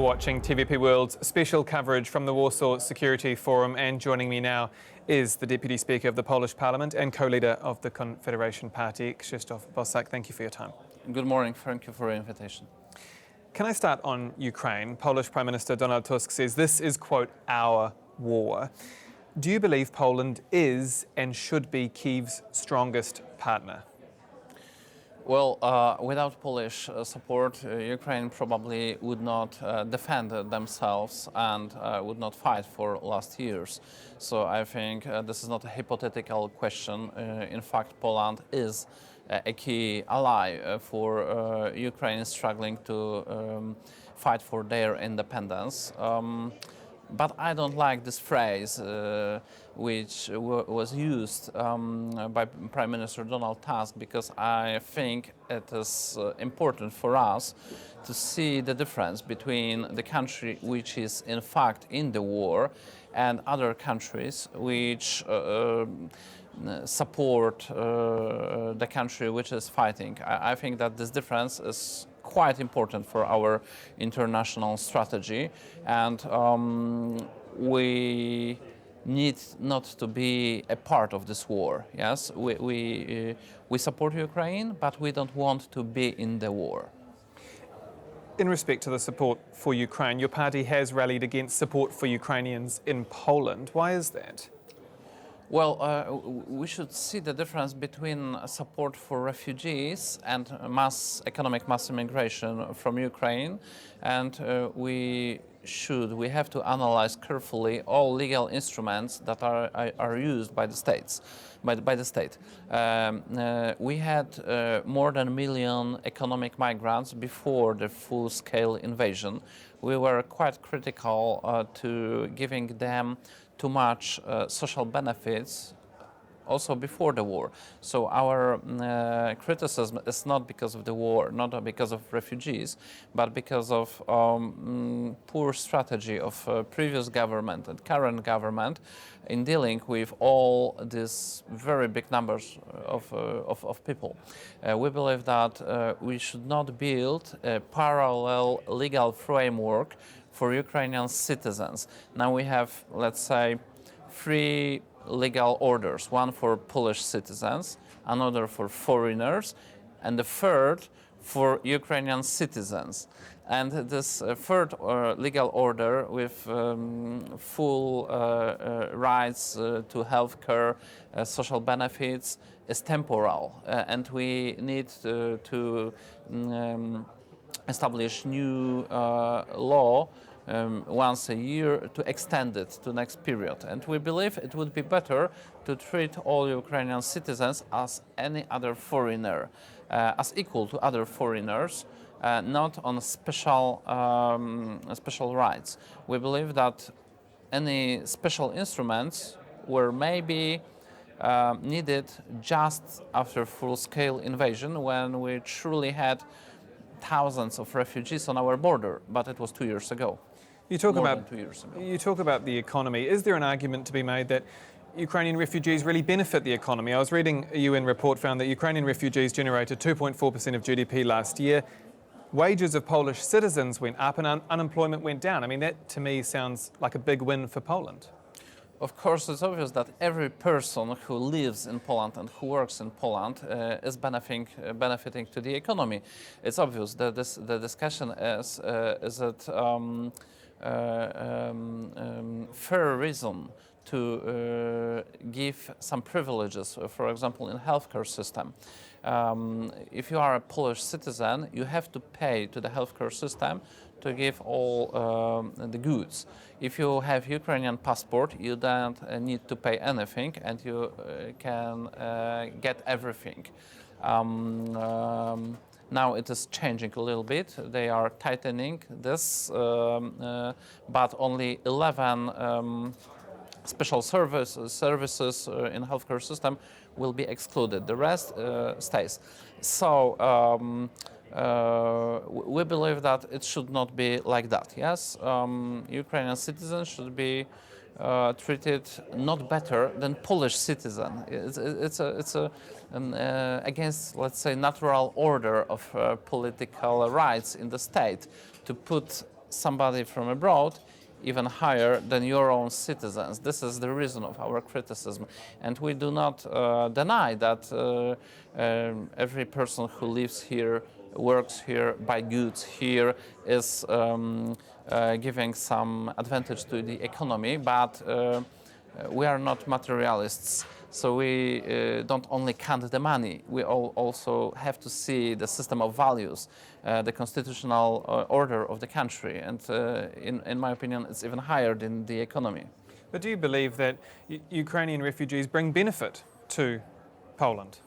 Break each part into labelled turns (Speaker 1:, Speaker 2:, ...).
Speaker 1: You're watching TVP World's special coverage from the Warsaw Security Forum, and joining me now is the Deputy Speaker of the Polish Parliament and co-leader of the Confederation Party, Krzysztof Bosak. Thank you for your time.
Speaker 2: Good morning. Thank you for your invitation.
Speaker 1: Can I start on Ukraine? Polish Prime Minister Donald Tusk says this is, quote, our war. Do you believe Poland is and should be Kyiv's strongest partner?
Speaker 2: Well, without Polish support, Ukraine probably would not defend themselves and would not fight for last years. So I think this is not a hypothetical question. In fact, Poland is a key ally for Ukraine struggling to fight for their independence. But I don't like this phrase which was used by Prime Minister Donald Tusk, because I think it is important for us to see the difference between the country which is in fact in the war and other countries which support the country which is fighting. I think that this difference is quite important for our international strategy, and we need not to be a part of this war. Yes, we support Ukraine, but we don't want to be in the war.
Speaker 1: In respect to the support for Ukraine, your party has rallied against support for Ukrainians in Poland. Why is that?
Speaker 2: Well, we should see the difference between support for refugees and economic mass immigration from Ukraine, and we have to analyze carefully all legal instruments that are used by the states. By the state. We had more than 1 million economic migrants before the full-scale invasion. We were quite critical to giving them too much social benefits also before the war. So our criticism is not because of the war, not because of refugees, but because of poor strategy of previous government and current government in dealing with all these very big numbers of people. We believe that we should not build a parallel legal framework for Ukrainian citizens. Now we have, let's say, 3 legal orders, one for Polish citizens, another for foreigners, and the third for Ukrainian citizens. And this third legal order with full rights to healthcare, social benefits is temporal, and we need to establish new law once a year to extend it to next period. And we believe it would be better to treat all Ukrainian citizens as any other foreigner, as equal to other foreigners, not on special rights. We believe that any special instruments were maybe needed just after full-scale invasion, when we truly had thousands of refugees on our border, but it was 2 years ago.
Speaker 1: You talk
Speaker 2: More
Speaker 1: about
Speaker 2: than 2 years ago.
Speaker 1: You talk about the economy. Is there an argument to be made that Ukrainian refugees really benefit the economy? I was reading a UN report found that Ukrainian refugees generated 2.4% of GDP last year. Wages of Polish citizens went up and unemployment went down. I mean, that to me sounds like a big win for Poland.
Speaker 2: Of course, it's obvious that every person who lives in Poland and who works in Poland is benefiting to the economy. It's obvious that the discussion is it fair reason to give some privileges, for example, in healthcare system. If you are a Polish citizen, you have to pay to the healthcare system to give all the goods. If you have Ukrainian passport, you don't need to pay anything, and you can get everything. Now it is changing a little bit. They are tightening this, but only 11 special services in healthcare system will be excluded. The rest stays. So we believe that it should not be like that. Yes, Ukrainian citizens should be treated not better than Polish citizen. It's against, let's say, natural order of political rights in the state to put somebody from abroad even higher than your own citizens. This is the reason of our criticism. And we do not deny that every person who lives here, works here, buys goods here, is giving some advantage to the economy, but we are not materialists. So we don't only count the money, we also have to see the system of values, the constitutional order of the country, and in my opinion it's even higher than the economy.
Speaker 1: But do you believe that Ukrainian refugees bring benefit to Poland?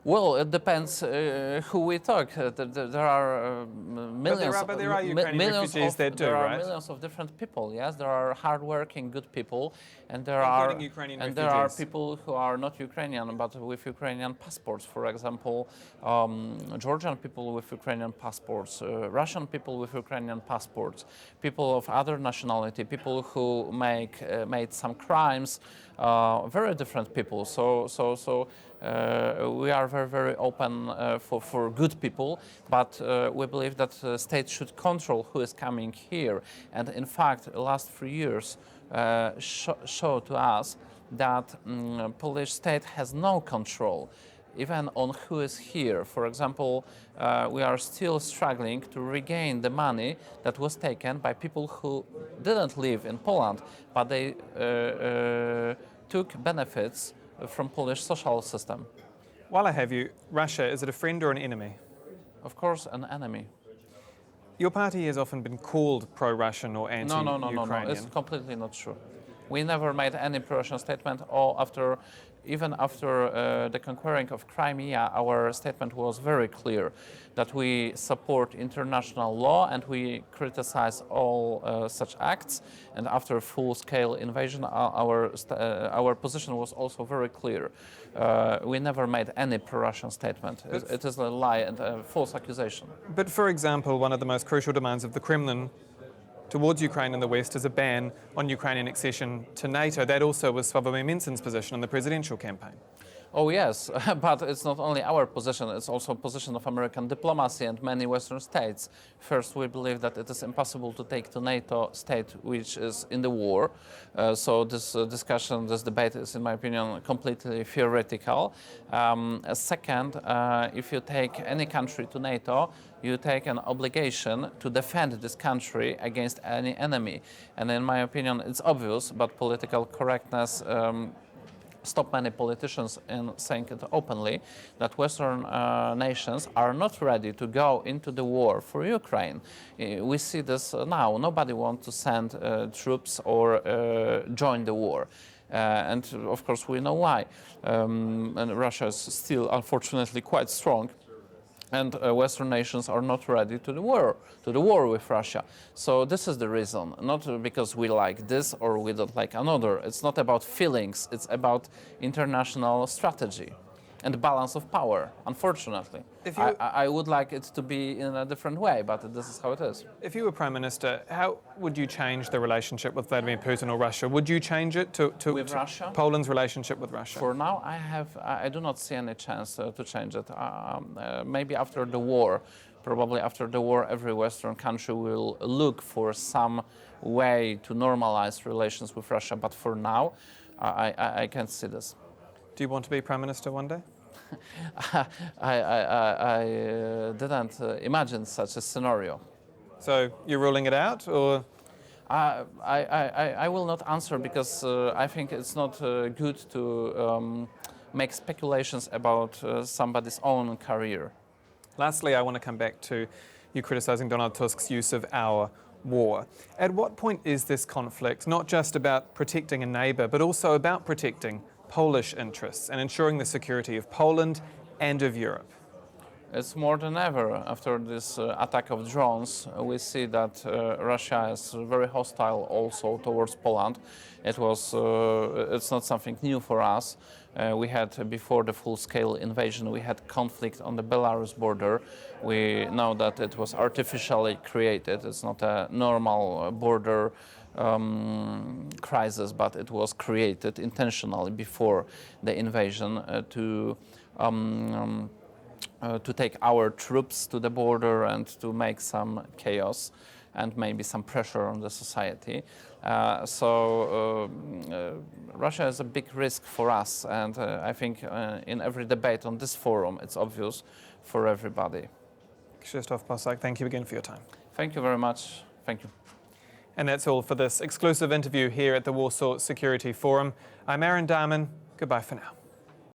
Speaker 2: Well, it depends who we talk. There are millions.
Speaker 1: But there are Ukrainian refugees that do,
Speaker 2: there are
Speaker 1: right?
Speaker 2: millions of different people. Yes, there are hardworking, good people, and there
Speaker 1: Including Ukrainian
Speaker 2: and there are
Speaker 1: refugees.
Speaker 2: people who are not Ukrainian but with Ukrainian passports. For example, Georgian people with Ukrainian passports, Russian people with Ukrainian passports, people of other nationality, people who made some crimes. Very different people. So we are very, very open for good people, but we believe that the state should control who is coming here. And in fact, the last 3 years show to us that Polish state has no control even on who is here. For example, we are still struggling to regain the money that was taken by people who didn't live in Poland, but they took benefits from Polish social system.
Speaker 1: While I have you, Russia, is it a friend or an enemy?
Speaker 2: Of course, an enemy.
Speaker 1: Your party has often been called pro-Russian or anti-Ukrainian.
Speaker 2: No. It's completely not true. We never made any pro-Russian statement. Even after the conquering of Crimea, our statement was very clear that we support international law and we criticize all such acts. And after full-scale invasion, our position was also very clear. We never made any pro-Russian statement. It is a lie and a false accusation.
Speaker 1: But for example, one of the most crucial demands of the Kremlin towards Ukraine and the West is a ban on Ukrainian accession to NATO. That also was Sławomir Menczen's position in the presidential campaign.
Speaker 2: Oh yes, but it's not only our position, it's also a position of American diplomacy and many Western states. First, we believe that it is impossible to take to NATO state which is in the war. So this discussion, this debate is, in my opinion, completely theoretical. Second, if you take any country to NATO, you take an obligation to defend this country against any enemy. And in my opinion, it's obvious, but political correctness stop many politicians in saying it openly, that Western nations are not ready to go into the war for Ukraine. We see this now. Nobody wants to send troops or join the war. And of course we know why. And Russia is still unfortunately quite strong. And Western nations are not ready to the war with Russia. So this is the reason, not because we like this or we don't like another. It's not about feelings, it's about international strategy and balance of power, unfortunately. I would like it to be in a different way, but this is how it is.
Speaker 1: If you were Prime Minister, how would you change the relationship with Vladimir Putin or Russia? Would you change it to
Speaker 2: Russia?
Speaker 1: Poland's relationship with Russia?
Speaker 2: For now, I do not see any chance to change it. Maybe after the war, probably after the war, every Western country will look for some way to normalize relations with Russia. But for now, I can't see this.
Speaker 1: Do you want to be Prime Minister one day?
Speaker 2: I didn't imagine such a scenario.
Speaker 1: So you're ruling it out, or?
Speaker 2: I will not answer because I think it's not good to make speculations about somebody's own career.
Speaker 1: Lastly, I want to come back to you criticising Donald Tusk's use of our war. At what point is this conflict not just about protecting a neighbour, but also about protecting Polish interests and ensuring the security of Poland and of Europe?
Speaker 2: It's more than ever. After this attack of drones, we see that Russia is very hostile also towards Poland. It's not something new for us. We had, before the full-scale invasion, we had conflict on the Belarus border. We know that it was artificially created. It's not a normal border crisis, but it was created intentionally before the invasion to take our troops to the border and to make some chaos. and maybe some pressure on the society. Russia is a big risk for us, and I think in every debate on this forum it's obvious for everybody.
Speaker 1: Krzysztof Bosak, thank you again for your time.
Speaker 2: Thank you very much. Thank you.
Speaker 1: And that's all for this exclusive interview here at the Warsaw Security Forum. I'm Dahmen. Goodbye for now.